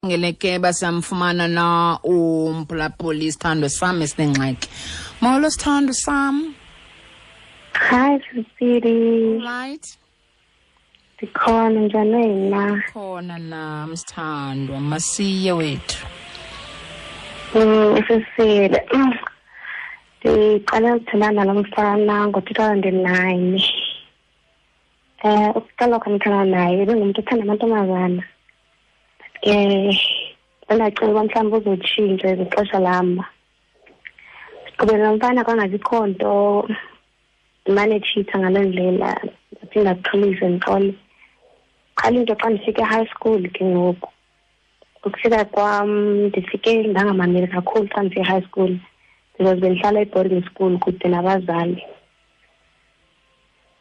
Ngeleke basamfumana na umphulaphuli Sithando Sam esinengxaki. Molo Sithando Sam. Hi Sisiri. Right. Ndikhona njani wena? Khona nam Sithando, masiye wethu. Sisiri. Ndiqale ukuthandana nomfana ngo-2009. Ukuqala kwamthanda naye bengumuntu othanda amantombazana. Ndacela uba mhlawumbi uzotshintsha ngexesha lama. Siqhubela nomfana kwangabikho nto imane etshitha ngaloo ndlela aphinda aqhelise ndixole. Qala into xa ndifike e-high school ke ngoku. Ukufika kwam ndifike ndangamameli kakhulu xa ndifike e-high school because bendihlala e-boarding school kude nabazali.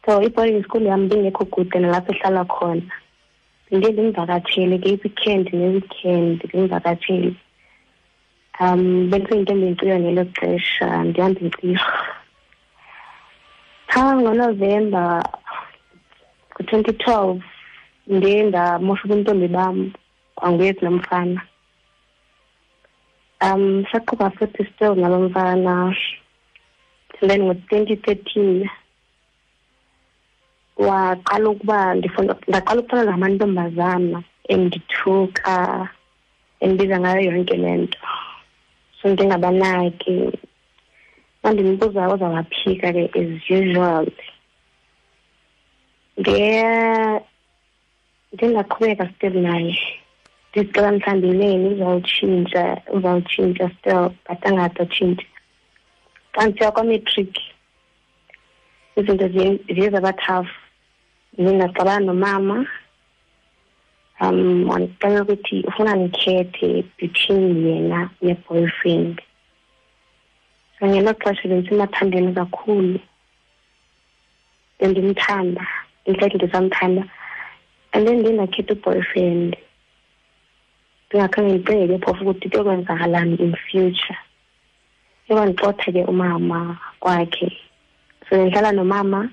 So i-boarding school yam bingekho kude nalapho ehlala khona. Ndimvakatshele ke i-weekend ne-weekend ndimvakatshele. Bendiseyintombi enkciyo ngelo xesha ndihamba inkciyo. NgoNovember ngo-2012 ndiye ndamosha ubuntombi bam kwanguye nomfana. Saqhuba futhi still nalo mfana. Then ngo-2013 waqala ukuba ndaqala ukufana namantombazana endithuka endibiza ngayo yonke le nto. So ndingabanaki. Ndimbuza uzawaphika ke as usual. Ndingaqhubeka still naye. Ndicela mhlawumbi yini uzawutshintsha still but angatotshintsha. Xa ndisiya kwa-matric izinto ziye zaba tough. Ndingaxabana nomama. Wandixelela ukuthi ufuna ndikhethe between yena ne-boyfriend. So ngelo xesha bendisemathandeni kakhulu. Bendimthanda. Infact ndisamthanda. And then ndakhetha u-boyfriend. Ndingakhange ndicinge ke phofu ukuthi kuyokwenzakalani in future. Wandixotha ke umama kwakhe. So ndihlala nomama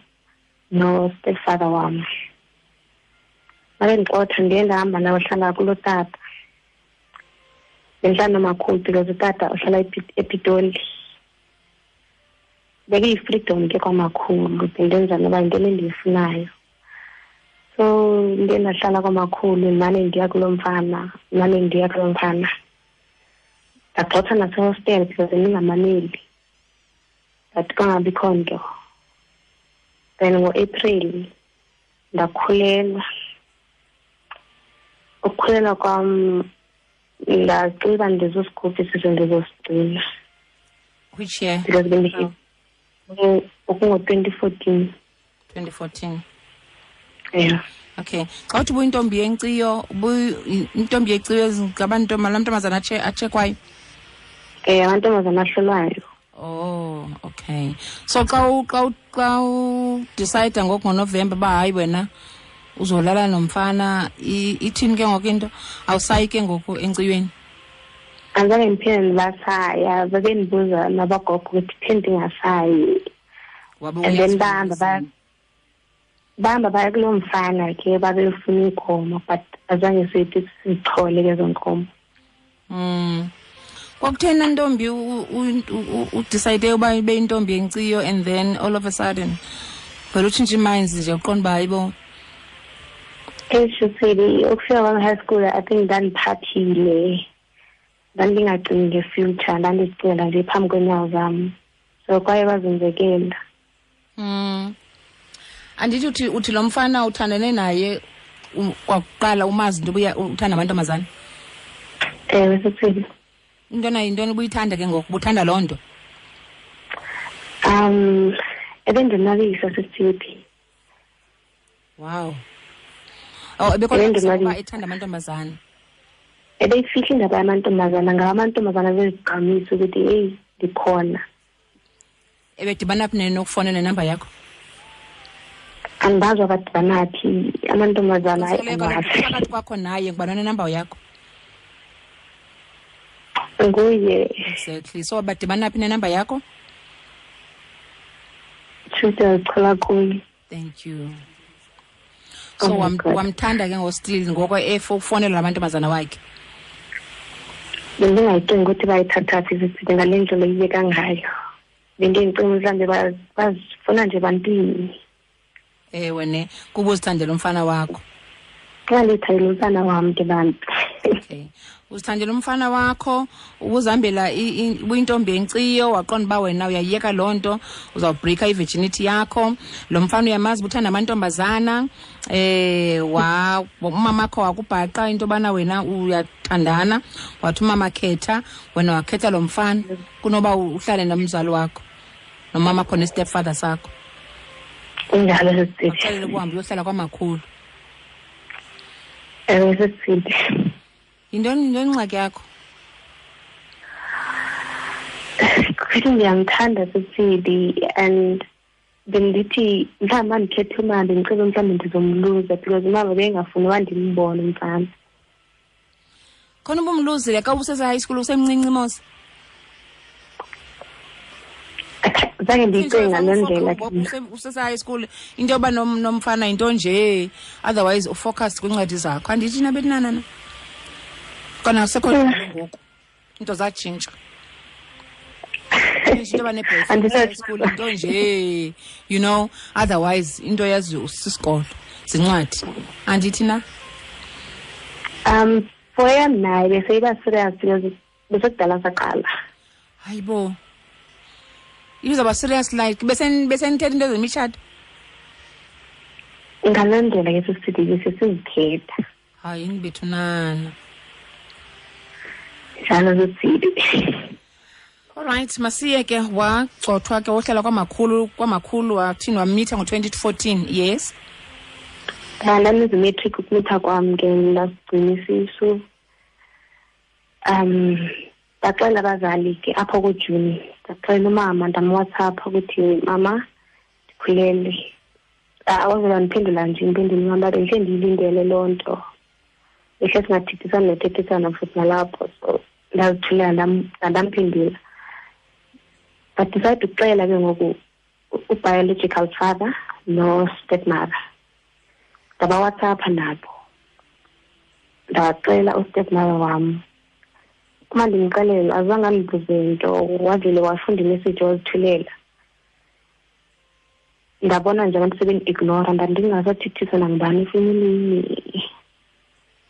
no-stepfather wami. Manje ndixotha ndiye ndahamba nawe hlala kulo tata. Bendihlala nomakhulu because utata uhlala ePitoli. Bekuyi-freedom ke kwamakhulu bendenza noba yinto endiyifunayo. So ndiye ndahlala kwamakhulu mane ndiya kulo mfana. Ndagxotha nase-hostel because ndingamameli. But kwangabikho nto. Then ngo-April ndakhulelwa. Ukukhulelwa kwam ndacela ndizozikhupha isisu ndizosigcina. Which year? Because ngo-2014. 2014. Yeah. Okay. Xa uthi buyintombi yenkciyo, intombi yenkciyo ngabantombazana atshekwayo? Amantombazana ahlolwayo. Oh, okay. So xa decide ngoku ngoNovember ba hayi wena uzolala nomfana ithini ke ngoku into awusayi ke ngoku enkciyweni? Angabe ngiphinde ndibasaya bebendibuza nabagogo ukuthi phinde ndingasayi. And then bahamba baya kulo mfana ke babefuna inkomo but azange sithi sichole ke zonkomo. Kwakuthena ntombi udecide uba ibe intombi yenkciyo and then all of a sudden vele utshintsha iminds nje uqonda uba hayibo. Eshutheli ukufika kwami-high school I think ndandiphathile. Ndandingacingi nge-future ndandicela nje phambi kwenyawo zami. So kwaye kwazenzekela. Andithi uthi lo mfana uthandane naye kwakuqala umazi into uthanda amantombazana? Sisiri. Intoni ubuyithanda ke ngoku ubuthanda loo nto? Ebendinabisa Sisiri. Wow. Oh, ebekhoba ethanda amantombazana. Ebeyifihla indaba yamantombazana ngamantombazana bezigqamisa ukuthi hey ndikhona. Ebedibana phi nokufona nenamba yakho? Andazi abadibana phi amantombazana phakathi kwakho naye ngubani nenamba yakho? Nguye. Exactly. So badibana phi nenamba yakho? Thank you. So wamthanda ke ngostill ngoko efofonela abantu bazana wakhe. bendingayicingi ukuthi bayithathaphi izitshithi ngale ndlela iyeka ngayo. Bendicinga mhlawumbe bazifuna nje bantwini. Ewe ne kuba uzithandela umfana wakho. Xa ndithayela umfana wam ke bantu. Okay. Uzithandela umfana wakho, ubuzihambela uyintombi enciyo, waqonda uba wena uyayiyeka loo nto, uzawubreaka i-virginity yakho. Lo mfana uyamazi ubuthanda amantombazana, umama wakho wakubhaqa into yobana wena uyathandana, wathi umama khetha, wena wakhetha lo mfana, kunoba uhlale nomzali wakho, nomama wakho ne-stepfather sakho. Njalo sesithi. Waxelela ukuhamba uyohlala kwamakhulu. Ewe sesithi. Yintoni ingxaki yakho? Kuthi ndiyamthanda sesithi and bendithi mhlawumbe ndikhethe umama ndicela mhlawumbe ndizomluza because umama bengafuni wandimbona umfana. Khona ubumluzile xa ubusese-high school usemncinci mos? Zange ndiyicinga ngaloo ndlela. Usese-high school into yoba nomfana yinto nje, otherwise ufocus kwincwadi zakho. Andithi nabethi nanana? Kona asekho ngoku. Into zatshintsha. Into yoba ne-boyfriend school into nje, you know, otherwise into yazi usisikolo zincwadi. Andithi na? For yam naye beseyiba serious because besekudala saqala. Hayibo. Ibizawuba serious like besenithetha into zemitshato? Ngaloo ndlela ke sesithi besesizithetha. Hayi ngibethu nana. Njalo sesithi. Alright, masiye ke wagcothwa ke wohlala kwamakhulu wathini wamitha ngo-2014, yes? Ndamenza i-matric ukumitha kwam ke ndasigcina isisu. Ndaxela abazali ke apho kuJuni. Ndaxela umama ndamWhatsApp ukuthi mama ndikhulele. Awazela ndiphendula nje impendulo ngamba benhle ndiyilindele loo nto. Behle singathithisana nethethisana futhi nalapho so ndazithulela ndamphendula. But decide ukuxela ke ngoku biological father no stepmother. Ndaba WhatsApp nabo. Ndaxela stepmother wam. Uma ndimxelela azange andibuze into wavele wafunda imessage wazithulela. Ndabona nje abantu sebeni-ignora ndandingasathithisa ngubani efemelini.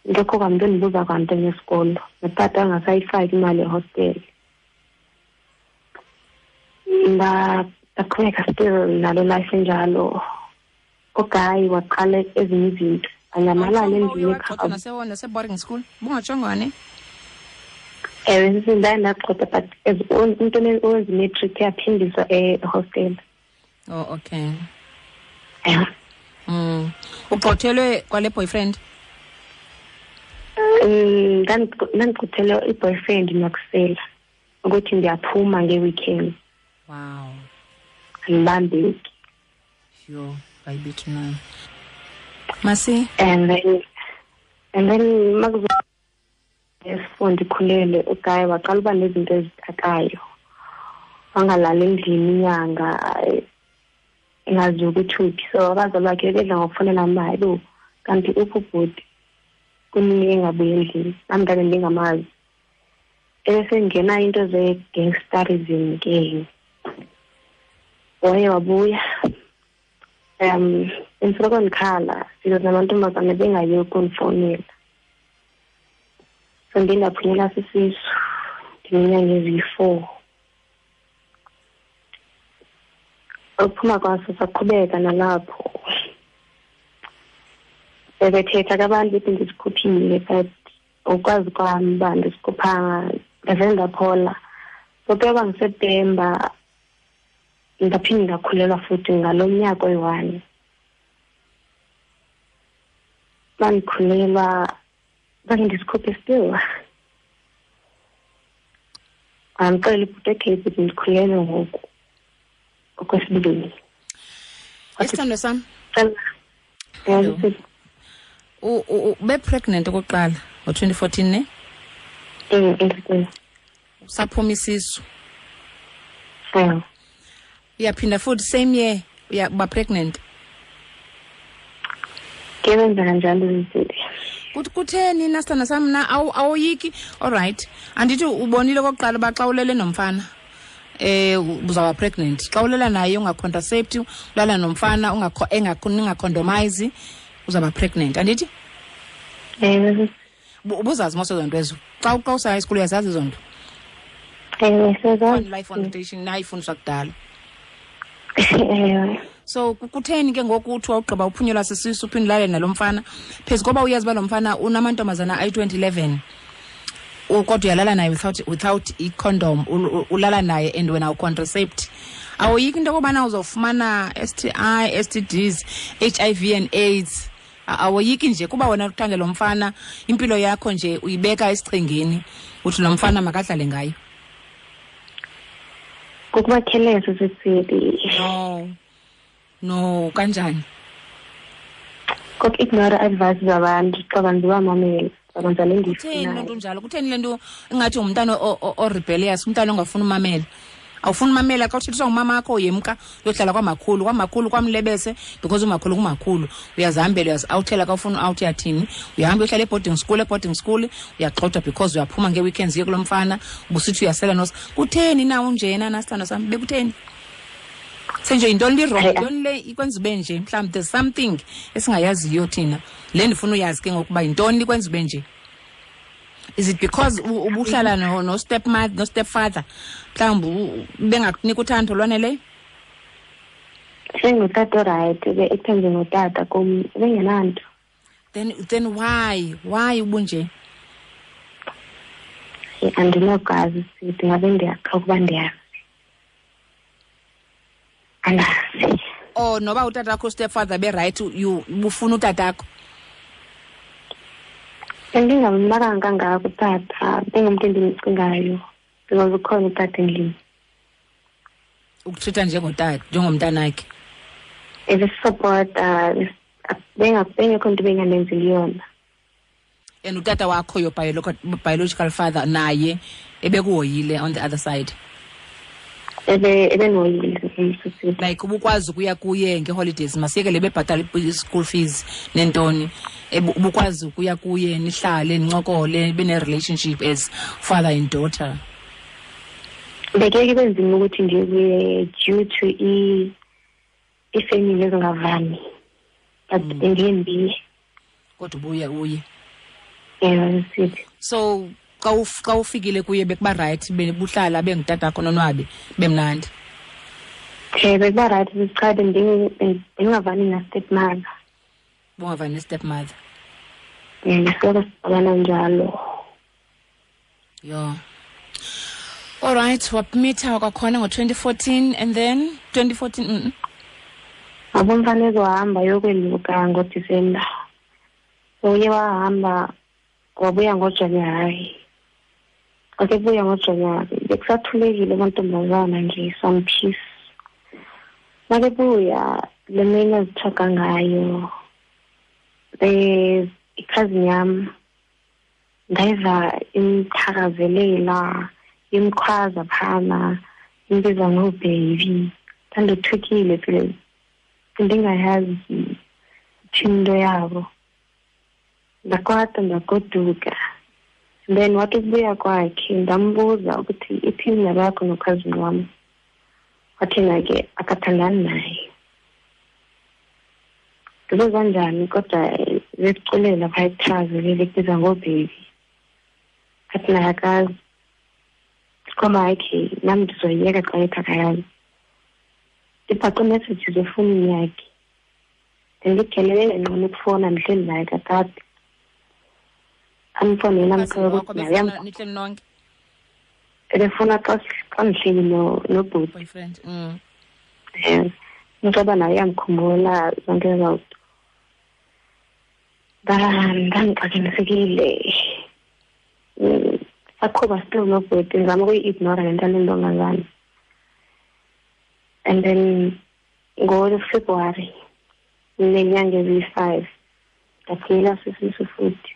Lokho kwamntu endibuza kwanto ngesikolo. Notata angasayifaki imali yehostel. Ndaqhubeka still nalo life enjalo. Ugayi waqala ezinye izinto. Anyamalala endlini ekhaya. Nase-boarding school? Bungajongwane? Ewe ndaqhota but as umuntu owenza i-matric yaphindiswa e-hostel. Oh, okay. Yeah. Ugxothelwe kwale boyfriend? Ndandigxothelwe i-boyfriend nakusela ukuthi ndiyaphuma nge-weekend. Wow. Andibambeki. Yo, bayibithi nayo. Masi? And then makuzo esifundi khulele ugayi waqala uba nezinto ezithathayo. Wangalala endlini inyanga engazi ukuthi uphi. So abazali bakhe bedla ngokufonela imali kanti ubhuti kunini engabuye endlini. Nami kade ndingamazi. Esengena into ze-gangsterism ke. Waye wabuya. Inhloko ngikhala because namantombazane bengayiyo ukungifonela. So ndaphunyela sisisu ndiminyaka eziyi-4. Ukuphuma kwaso saqhubeka nalapho. Bebethetha kabantu ukuthi ndisikhuphile but ukwazi kwami uba ndisikhuphanga ngavele ndaphola. So kuyoba ngiSeptemba ndaphinde ndakhulelwa futhi ngalo mnyaka oyi-1. Mandikhulelwa bake ndisikhuphe still. Ngicela ibhuti eKhayi ukuthi ndikhulelwe ngoku okwesibili. Isithando sami. Hello. Be-pregnant okokuqala ngo-2014 ne? Usaphuma isisu. Yeah. Uyaphinda futhi same year uba pregnant. Kuyenzeka njalo izinto. kutheni nasithanda sam na awoyiki? Alright, andithi ubonile kokuqala uba xa ulele nomfana uzawuba pregnant, xa ulela naye ungacontraceptive, ulala nomfana ningacondomize, uzawuba pregnant, andithi? Ubuzazi mose zonto ezo xa usa-high school uyazazi izo nto? Life foundation nayifundiswa kudala. So kutheni ke ngoku uthi wawugqiba uphunyelwa sisisu uphinde ulale nalo mfana phezu koba uyazi uba lo mfana unamantombazana ayi-2011 kodwa uyalala naye without i-condom, ulala naye and wena ucontracept? Awoyiki into yokubana uzofumana STI, STDs, HIV and AIDS? Awoyiki nje kuba wena uthanda lo mfana, impilo yakho nje uyibeka esichengeni, uthi lo mfana makadlale ngayo? Kukubakheleza sisithi. No, kanjani? Ignore advice zabantu xa bandiwa mamela abantu alengisi. Kutheni lento njalo? Kutheni lento ingathi umntana o-rebellious, umntana ongafuni umamela? Awufuni umamela xa uthethiswa ngumama wakho uyemka uyohlala kwamakhulu kwamlebese because umakhulu kumakhulu uyazihambela uyazawuthela xa ufuna out yathini, uyahamba uyohlala e-boarding school uyagxothwa because uyaphuma ngee-weekends uye kulo mfana ubusithi uyasela kutheni na unjena nasithando sami? Bekutheni senje yintoni li-wrong? Yintoni le ikwenza ube nje? Mhlawumbi there's something esingayaziyo thina, le ndifuna uyazi ke ngokuba yintoni likwenza ube nje. Is it because ubuhlala no stepmother no stepfather mhlawumbi bengakunika uthando lwaneleyo? Sengutata right ekuthenge ngotata kum bengenanto. Then why ubunje? Andinokazi sithi ngabe ndiyaqha ukuba ndiyazi. Andazi. Noba utata wakho stepfather be-right ubufuna utatakho? Bendingamnakanga kangako utata, bengumntu endimcingayo because ukhona utata endlini. Ukutreata njengomntanakhe? Ebesisupporta, bengekho nto benganenzeli yona. And utata wakho your biological father naye ebekuhoyile on the other side? Ebenoyile. Like ubukwazi ukuya kuye nge-holidays, masiyekele bebhatala i-school fees nentoni, ubukwazi ukuya kuye nihlale nincokole bene-relationship as father and daughter? Bekeke benzima ukuthi ndiye kuye due to ifamily ezingavani, but ndiye kodwa uye. Sithi. So xa ufikile kuye bekuba right bebuhlala bengutata kho nonwabe bemnandi? Bekuba right besichade ndingavani na-stepmother. Bongavani ne-stepmother? Ndisoloko sibana njalo. Yeah. All right, wamitha kwakhona ngo-2014 and then 2014 abomfana ezohamba yokweluka ngoDisemba. Uye wahamba wabuya ngoJanuwari. Buya ngoJanuwari bekusathulekile amantombazana nje, some peace. Makebuya le mini ezithoka ngayo i-cousin yami ndayiva imthakazelela imkhwaza phana imbiza ngo-baby, thandethukile phela ndingayazi into yabo. Ndakwata ndagoduka, then wathi ukubuya kwakhe ndambuza ukuthi iphini nabakho nokhazini wami, wathina-ke akathandani naye. Ndibuza kanjani kodwa bekuculela phaa ekuthakazelele kubiza ngo-baby, athi naye akazi. Kwamba hayi nami ndizoyiyeka xa ethi akayazi. Ndibhaqa messages efowunini yakhe, ndikhelele ngcono ukufona ndihleli naye kakade. Amfonela amkhaya ukuthi naye nihleli nonke? Ebefuna xa ndihleli nobhuti. Boyfriend. Ngoba naye yamkhumbula zonke ezo zinto. Ndangixakenesekile. Akhoba still nobhuti, ngizama ukuyi-ignora le nto alentombazana. And then ngo-February nenyanga eziyi-5 ndaphila sisisu futhi.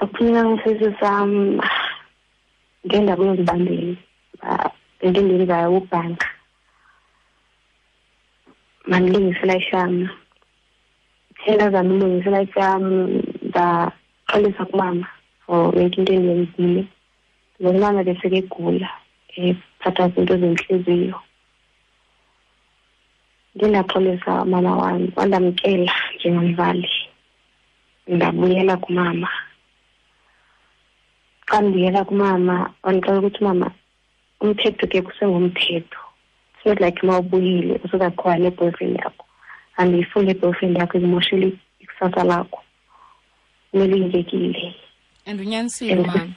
Ukuphila kwesisu sami ngendaba yozibambeli into endiyenzayo ukubhanka, mandilingisela ishama endazama ulungisa like ndaxolisa kumama for yonke into endiyenzile. Umama befike egula ephatha izinto zenhliziyo. Ndaxolisa mama wami, wandamkela njengomzali. Ndabuyela kumama. Xa ndibuyela kumama, wandixelela ukuthi mama, umthetho ke kusengumthetho. It's not like mawubuyile usuzaqhwa ne-boyfriend yakho. Andiyifuni i-boyfriend yakho imoshele ikusasa lakho. Kumele ingekile. And unyanisile mama.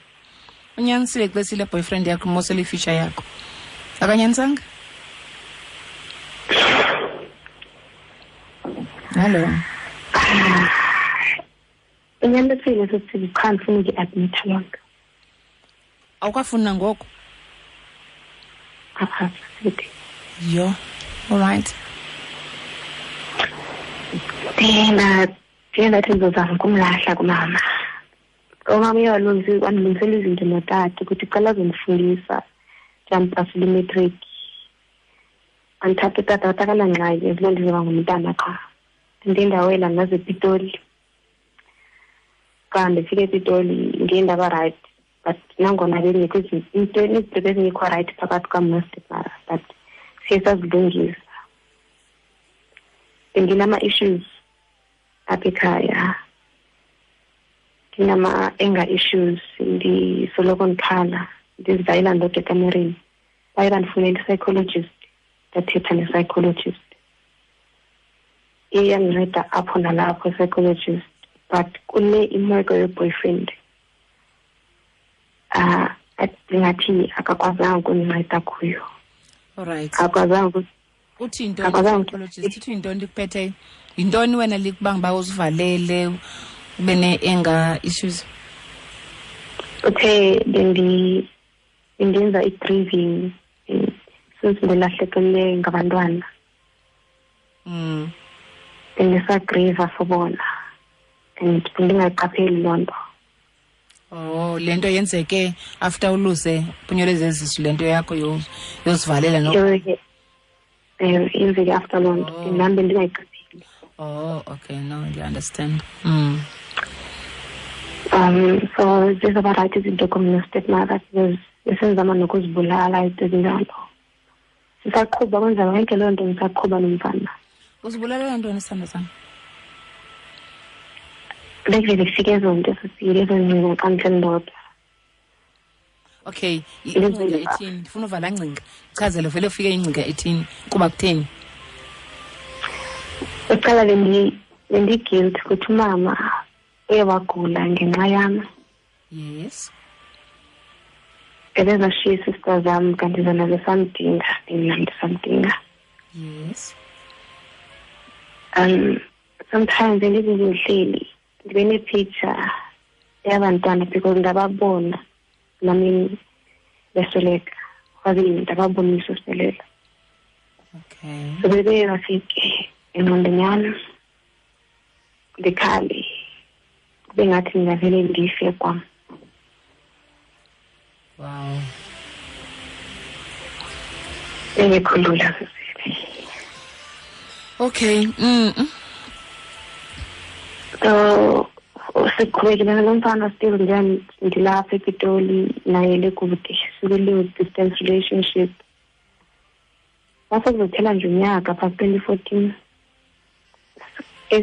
Unyanisile kwesile boyfriend yakho imosele i-future yakho. Akanyanisanga? Hello. Unyanisile sithi cha ngifuna uku-admit lonke. Awukafuna ngoko? Sithi. Yo. All right. Thina ndathi ngizozama ukumlahla kumama. Umama uyalungisela izinto notata ukuthi qala azondifundisa jampasile i-matric. Anthathe tata watakala ngxaki ezilo ndizoba ngumntana qha. Ndindawela ngaze ePitoli. Xa ndifike ePitoli ndiye ndaba right, but nangona bengekho izinto ezingekho right phakathi kwaMastepara, but siye sazilungisa. Nginama-issues apha ekhaya. Nginama-anger issues, ndisoloko ndikhala, ndizivayela ndodwa ekamereni. Baye bandifunela i-psychologist, ndathetha ne-psychologist. Iyanginceda apho nalapho i-psychologist, but kule imeko ye-boyfriend ndingathi akakwazanga ukundinceda kuyo. Alright. Akakwazanga uthi psychologist uthi yintoni likuphetheyo? Yintoni wena likubanga uba uzivalele ube ne-anger issues? Uthe bendenza i-grieving since ndilahlekelwe ngabantwana. Bendisagriva for bona and bendingayiqapheli loo nto. Oh, le nto yenzeke after uluze punyelezi ezisu le nto yakho yozivalela yenzeke after loo nto nam bendingayiqapheli. Oh, okay, no, I understand. So zizaba right izinto communistepmara esenzama nokuzibulala izinto ezinjalo. Sisaqhuba kwenzeka yonke loo nto ngisaqhuba nomfana. Uzibulalela ntoni sithando sami? Bekuvele kufike ezo nto esifile ezo ngcinga xa ndihleli ndodwa. Okay, ingcinga ethini? Ndifuna uvala ngcinga. Chazele vele ufike ingcinga ethini kuba kutheni? Uqala bendi-guilt ukuthi umama uye wagula ngenxa yami. Yes. Ebezashiya i-sister zami kanti zona besamdinga, mina ndisamdinga. Yes. Sometimes ngihleli ndibe ne-picture yabantwana because ndababona nami besoleka. Kwazini ndababonisa usibelela. Okay. So bebe bafike engqondweni yami ndikhali kube ngathi ngingavele ndife kwam. Wow. Engikhulula. Okay. So sikhulekile nomfana still ndilapha ePitoli naye lekude sibele distance relationship. Base kuzophela nje unyaka past 2014.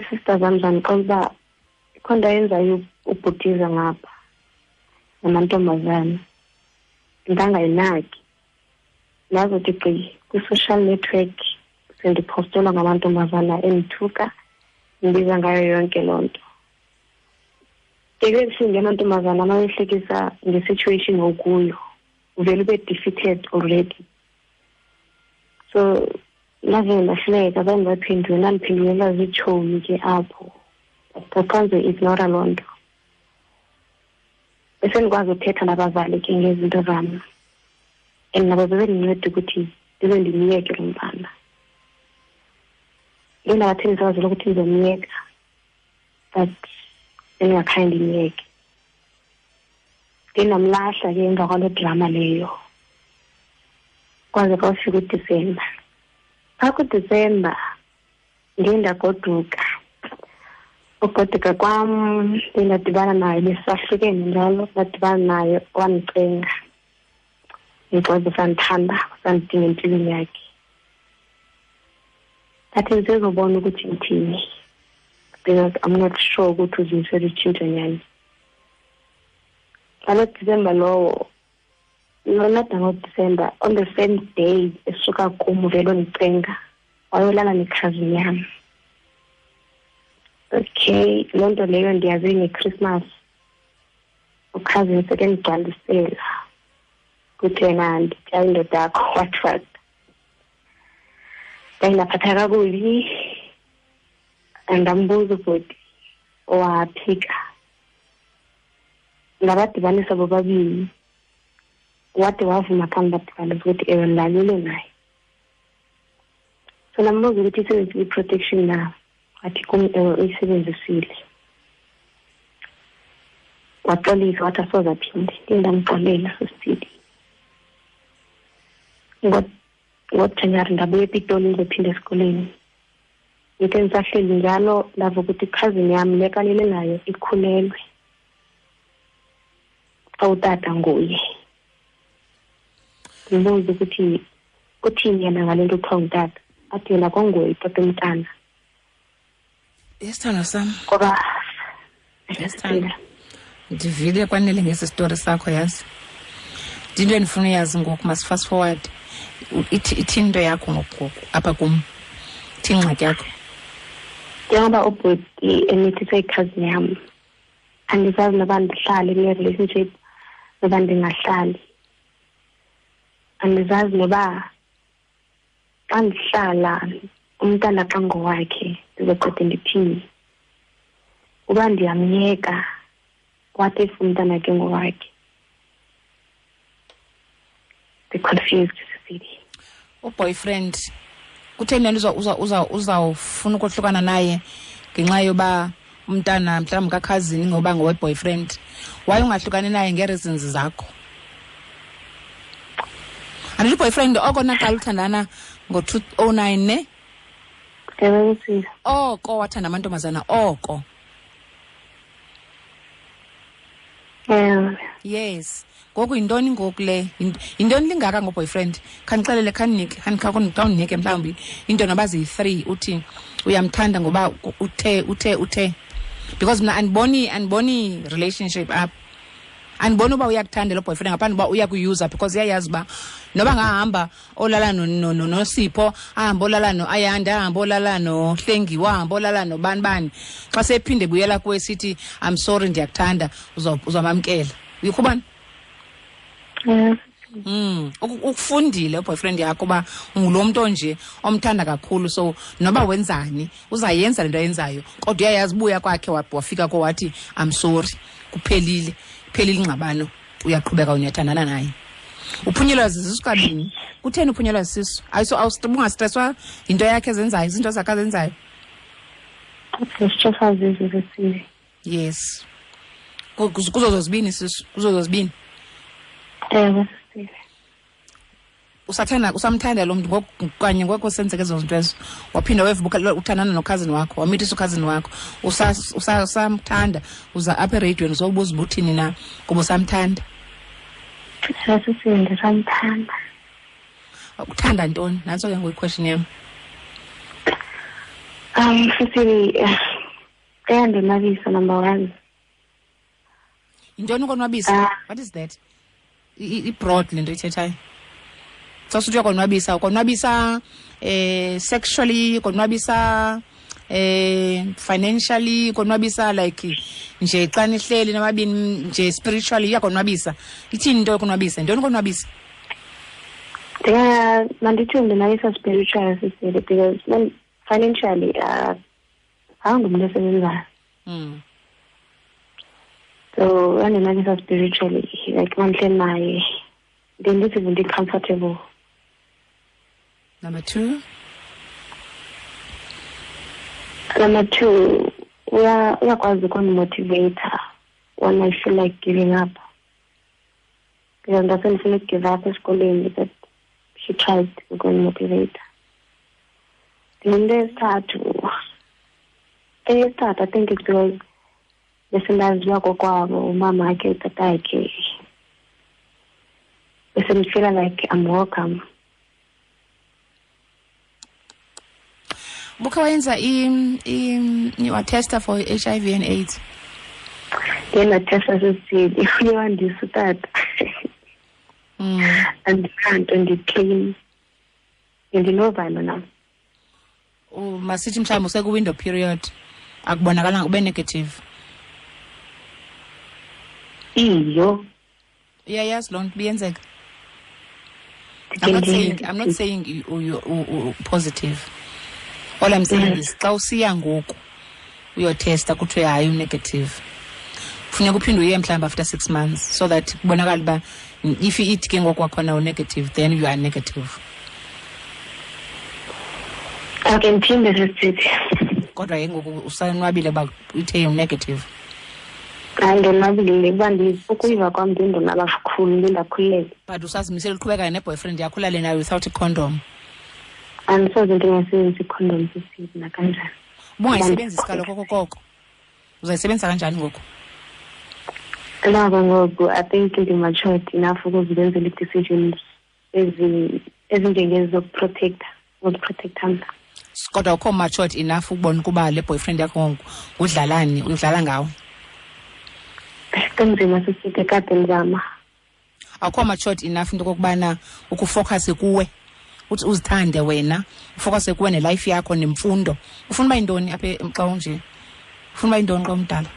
Sister zami zanixoxa uba ikhonda yenzayo ubhutiza ngapha namantombazane ndangayinaki. Nazothi gqi kwi-social network sendiphostela ngamantombazana endithuka ndibiza ngayo yonke loo nto. Ebebuhlungu amantombazana amayehlekisa nge-situation okuyo uvele ube defeated already. So nave ndahleka abanye baphendula nandiphendulela zitshomi ke apho ngakhanze ignora loo nto. Bese ndikwazi ukuthetha nabazali ke ngezinto zami and nabo bebendinceda ukuthi ndibe ndimyeke lo mfana. Ndingabathembisa abazali ukuthi ndizomyeka but bengakhange ndimyeke. Ndinamlahla ke emva kwalo drama leyo kwaze kwafika uDisemba. Phaa kuDisemba ndiye ndagoduka ugodeka kwam ndingadibana naye besahlukene njalo ndadibana naye wandicenga ngoba usandithanda usandidinga empilweni yakhe athi ngizobona ukuthi ngithini because I'm not sure ukuthi uzimisele utshintsho nyani ngalo December lowo not December on the same day esuka kum vele ndicenga wayolala nekhazini yami. Okay, loo nto leyo ndiyazi ngeChristmas ukhazini seke ndigcwalisela kuthi yena nditya indoda yakho what ndaphatha kakubi ndambuza ubhuti waphika ngabadibanisa bobabili wade wavuma phambi badibanisa ukuthi ewe ndilalile naye so nambuza ukuthi isebenzise i-protection na athi kum ewe uyisebenzisile waxolisa wathi asoze aphinde ndamxolela sosithile ngoJanuwari ndabuya ePitoli ndizophinde esikoleni ngithe ngisahleli njalo lava ukuthi ikhazini yami lekalele nayo ikhulelwe awutata nguye ngibuza ukuthi uthini yena ngale nto kuthiwa ngutata athi yena konguye itata umntana yesithando sami ngoba yesithando ndivile kwanele ngesi story sakho yazi into endifuna uyazi ngoku mas fast forward ithini into yakho ngoku apha kum ithini ingxaki yakho njengoba ubhuti emithise ikhazini yami andizazi noba ndihlale kule-relationship noba ndingahlali andizazi noba xa ndihlala umntana xa ngowakhe ndizoqede ndithini uba ndiyamyeka what if umntana ke ngowakhe confused sisidi boyfriend kutheni uzawufuna ukuhlukana naye ngenxa yoba umntana mhlawumbi kakhazini ngoba ngowe boyfriend waye ungahlukani naye ngereasons zakho andithi boyfriend oko naqala uthandana ngo-2009 ne oko wathanda amantombazana oko yes ngoku yintoni ngoku le yintoni lingaka ngoboyfriend khandixelele khandinike mhlawumbi into noba ziyi-3 uthi uyamthanda ngoba uthe because mna andiboni relationship up andiboni uba uyakuthanda lo boyfriend ngaphandle uba uyakuyuza because iyayazi uba noba ngahamba olala noSipho ahamba olala noAyanda ahamba olala noHlengiwa ahamba olala nobani xa sephinde buyela kuwe sithi I'm sorry ndiyakuthanda uzamamkela uyikhubani ukufundile uboyfriend yakho ba ngulo muntu nje omthanda kakhulu so noba wenzani uzayenza lento ayenzayo kodwa uyayazi buya kwakhe wafika ko wathi I'm sorry kuphelile ingxabano uyaqhubeka unyathandana naye uphunyelwa zizisu kabini kutheni uphunyelwa zisisu ayiso awungastresswa into yakhe ezenzayo izinto zakhe azenzayo yes kuzozozibini sisu kuzozozibini usamthanda lo muntu kanye ngoku senzeke ezo zinto ezo waphinda wevubuka uthandana nokhazini wakho wamithisa ukhazini wakho usamthanda uza apha eradiweni uzobuza ubuthini na kuba usamthanda ndisamthanda uthanda ntoni nantso ke ngoyi-question yam sisi eyandonwabisa number 1 yintoni ukonwabisa what is that i-broad le nto ithethayo xa suthi ukonwabisa sexually konwabisa financially konwabisa like nje xa nihleli namabini nje spiritually iyakonwabisa ithini into yokonwabisa yintoni ukonwabisa mandithi ndinabisa spiritual sisile because financially awungumuntu osebenzayo so andinabisa spiritually like mandihleli naye then this is really comfortable. Number 2, uyakwazi ukunimotivate when I feel like giving up. Because ndase feel like give up esikoleni but she tried ukunimotivate. Into esithathu Start, I think it was besendaziwa kokwabo umama akhe utata yakhe. Bese feel like I'm welcome. Buka wenza you are tester for HIV and AIDS. Yena testa sesidi if you want this that. And clean. And November now. Oh, masithi mhlawumbe useke window period akubonakala ube negative. Iyo. Yeah, yes, don't be enzeka. I'm not saying you positive. All I'm saying is xa usiya ngoku uyotesta kuthiwe hayi negative. Kufuneka uphinde uye mhlawumbe after 6 months so that kubonakala ba if you eat ke ngoku wakhona negative then you are negative. Okay, mphinde sesithi. Kodwa ke ngoku usanwabile ba uthe negative. Andonwabile kuba ukuyiva kwam ndindonwaba kakhulu ndakhululeka. But usazimisela uqhubeka ne-boyfriend yakho ulale nayo without a condom. Andisoze ndingasebenzisa i-condom sesithi nakanjani. Ubungayisebenzisi kaloku kokoko. Uzayisebenzisa kanjani ngoku? Nabo ngoku I think ndi-matured enough ukuzibenzela i-decisions ezinjengezokuprotecta mna. Kodwa ukho matured enough ukubona ukuba le boyfriend yakho ngoku udlala ngawo. Kunzima sisithi kade ndizama. Awukho matured enough into kokubana ukufocus kuwe uthi uzithande wena ufocus kuwe nelife yakho nemfundo. Ufuna uba yintoni apha xa unje? Ufuna uba yintoni xa umdala?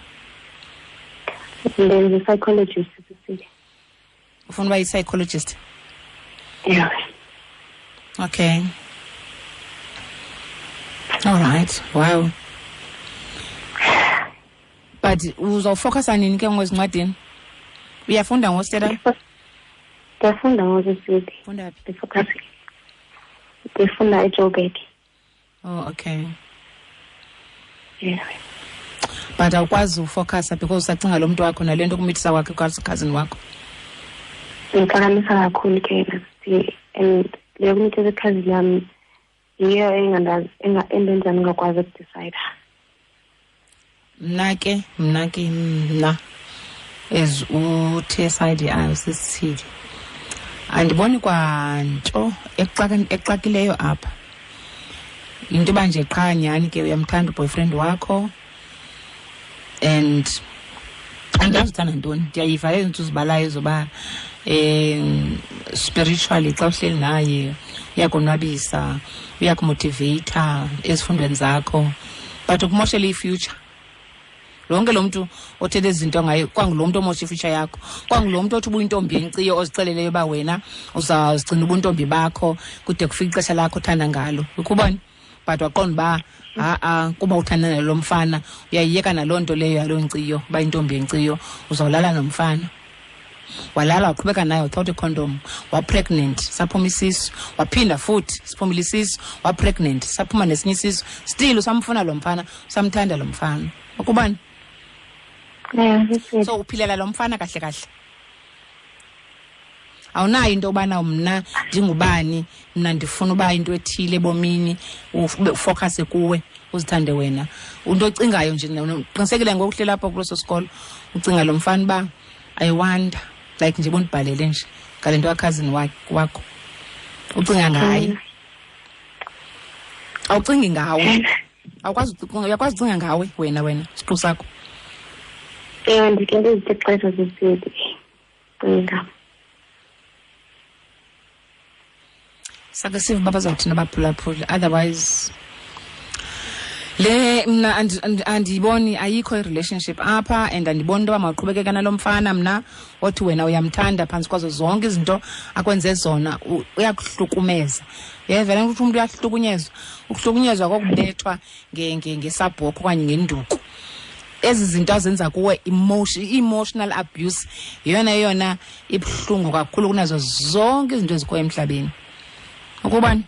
Ndenza psychologist sisithi. Ufuna uba yi-psychologist? Yeah. Okay. All right. Wow. But uzawufocusa nini ke ngozincwadini? Uyafunda ngostela? Ndiyafunda ngosisithi. Funda phi? Ndifunda eJoburg. Oh, okay. Yeah. But awukwazi ufocusa because usacinga lo muntu wakho nale nto kumithisa kwakhe cousin wakho. Ngiphakamisa kakhulu ke and leyo kumithisa cousin yami yiyo endenza ngingakwazi ukudecide. Mna as uthe side yayo sisithili andiboni kwanto exakileyo apha into banje qha nyani ke uyamthanda boyfriend wakho and andazithanda ntoni ndiyayiva lezo zibalayo zoba spiritually xa uhleli naye uyakonwabisa uyakumotivata ezifundweni zakho but ukumoshela ifuture. Lonke lo muntu othethe izinto ngaye kwangulo muntu omosha ifuture yakho kwangulo muntu othi ubuyintombi yenciyo oziceleleyo ba wena uzawuzigcina ubuntombi bakho kude kufika ixesha lakho othanda ngalo ukubona but waqonda ba kuba uthanda nalo mfana uyayiyeka naloo nto leyo yalo nciyo ba intombi yenciyo uzawulala nomfana walala waqhubeka naye without a condom pregnant saphuma isisu waphinda futhi siphumile isisu pregnant saphuma nesinye isisu still usamfuna lo mfana usamthanda lo mfana ukubani. Yeah, so uphilela lo mfana kahle awunayo into obana mna ndingubani mna ndifuna uba into ethile bomini ufocus kuwe uzithande wena into ocingayo nje uqinisekile ngokuhlela apha kulo sikolo ucinga lo mfana ba I wonder like nje bondibhalele nje ngale nto cousin wakho ucinga ngaye awucingi ngawe uyakwazi ucinga ngawe wena siqu sakho. Ndike ndizixesha zesidi cinga sake sive baba zawuthina baphulaphula otherwise le mna andiboni ayikho i-relationship apha and andiboni into uba mawuqhubekeka nalo mfana mna othi wena uyamthanda phantsi kwazo zonke izinto akwenze zona uyakuhlukumeza yevele ukuthi umuntu ukuhlukunyezwa kokubethwa ngesabhokho okanye ngenduku ezi zinto azenza kuwe emotional abuse yona ibuhlungu kakhulu kunazo zonke izinto ezikho emhlabeni ukubani.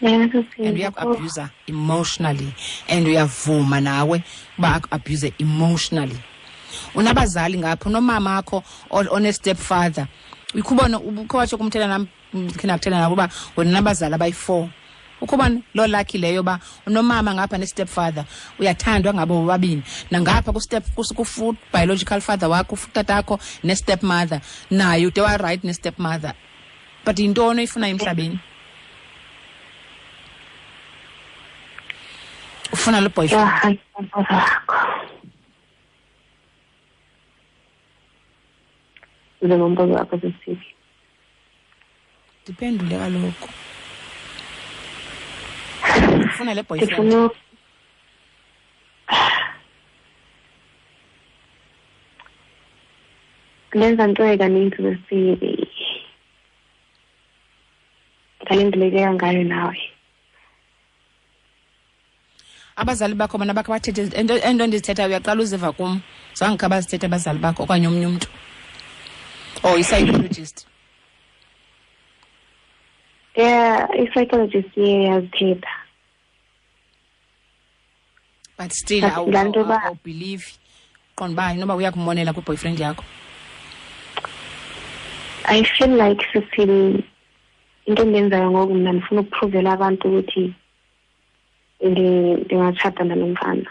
And uyaku-abuse emotionally and uyavuma nawe uba aku-abuse emotionally. Unabazali ngapho nomama akho one-step father ukhubona ukho watsho kumthela nami khina kuthela nabo uba wena nabazali abayi-4 ukuba lo lucky leyo ba unomama ngapha ne-stepfather uyathandwa ngabo bobabini nangapha ku biological father wakho utatakho ne-stepmother naye ude wa-right ne-stepmother but yintoni ifuna emhlabeni ufuna lo boyfriend njengombozo wakho sesiphi dipendule kaloku ufuna le boyfriend lenza nto kaninzi sesiphi ngalendleleka ngayo nawe abazali bakho bona bakho bathethe ento ndizithetha uyaqala uziva kum zange kha bazithethe abazali bakho okanye omnye umntu i-psychologist i-psychologist yazithetha but still awubelieve qonda uba noba uyakumonela kwi-boyfriend yakho I feel like Cecile into endenzayo ngoku mna ndifuna ukupruvela abantu ukuthi ndingatshata nalo mfana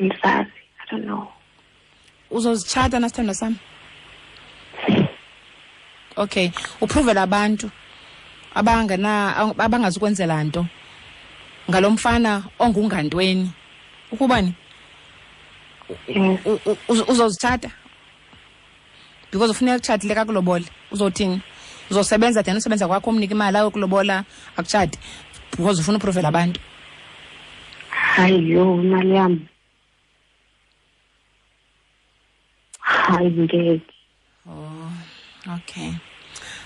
andisazi I don't know uzozitshata nasithando sami okay upruvela abantu abangazukwenzela nto ngalo mfana ongungantweni ukubani uzozitshata because ufuna ukutshatile kakulobole uzothini uzosebenza then usebenza kwakho umnika imali ayokulobola akutshati because ufuna upruvela abantu hayo imali yami hayi ngeke okay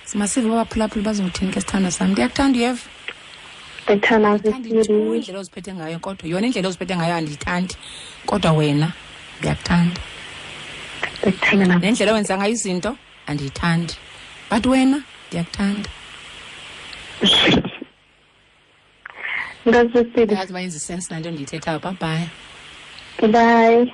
simasive babaphulaphula bazothini ke sithanda sami ndiyakuthanda uyeva indlela oziphethe ngayo kodwa yona indlela oziphethe ngayo andiyithandi kodwa wena ndiyakuthanda nendlela owenza ngayo izinto andiyithandi but wena ndiyakuthanda ngazi uba yenza isense nanto ndiyithethayo bye bye